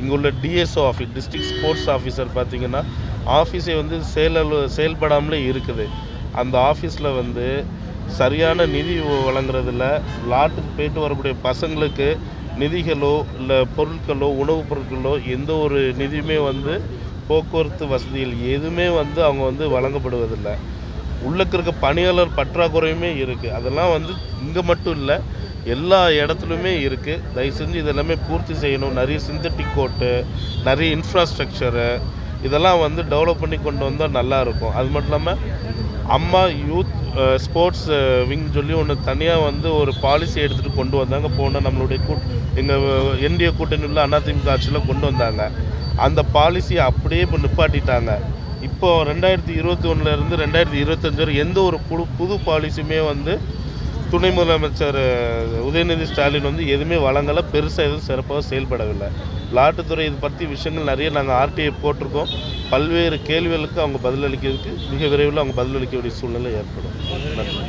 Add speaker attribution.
Speaker 1: இங்கே உள்ள DSO office, district sports officer பார்த்திங்கன்னா ஆஃபீஸே வந்து செயல்படாமலே இருக்குது. அந்த ஆஃபீஸில் வந்து சரியான நிதி வழங்குறதில்ல. விளாட்டுக்கு போயிட்டு வரக்கூடிய பசங்களுக்கு நிதிகளோ இல்லை பொருட்களோ உணவுப் பொருட்களோ எந்த ஒரு நிதியுமே வந்து போக்குவரத்து வசதிகள் எதுவுமே வந்து அவங்க வந்து வழங்கப்படுவதில்லை. உள்ளுக்கு இருக்க பணியாளர் பற்றாக்குறையுமே இருக்குது. அதெல்லாம் வந்து இங்கே மட்டும் இல்லை, எல்லா இடத்துலையுமே இருக்குது. தயவு செஞ்சு இதெல்லாமே பூர்த்தி செய்யணும். நிறைய சிந்தட்டிக் கோர்ட்டு, நிறைய இன்ஃப்ராஸ்ட்ரக்சரு இதெல்லாம் வந்து டெவலப் பண்ணி கொண்டு வந்தால் நல்லாயிருக்கும். அது மட்டும் இல்லாமல் அம்மா யூத் ஸ்போர்ட்ஸ் விங் சொல்லி ஒன்று தனியாக வந்து ஒரு பாலிசி எடுத்துகிட்டு கொண்டு வந்தாங்க. நம்மளுடைய எங்கள் என்டிஏ கூட்டணியில் அதிமுக ஆட்சியில் கொண்டு வந்தாங்க. அந்த பாலிசியை அப்படியே இப்போ நிப்பாட்டிட்டாங்க. இப்போ 2021 2025 வரை எந்த ஒரு புது பாலிசியுமே வந்து துணை முதலமைச்சர் உதயநிதி ஸ்டாலின் வந்து எதுவுமே வழங்கலை. பெருசாக எதுவும் சிறப்பாக செயல்படவில்லை. விளாட்டுத்துறை இது பற்றி விஷயங்கள் நிறைய நாங்கள் ஆர்டிஐ போட்டிருக்கோம். பல்வேறு கேள்விகளுக்கு அவங்க பதிலளிக்கிறதுக்கு மிக விரைவில் அவங்க பதிலளிக்க வேண்டிய சூழ்நிலை ஏற்படும். நன்றி.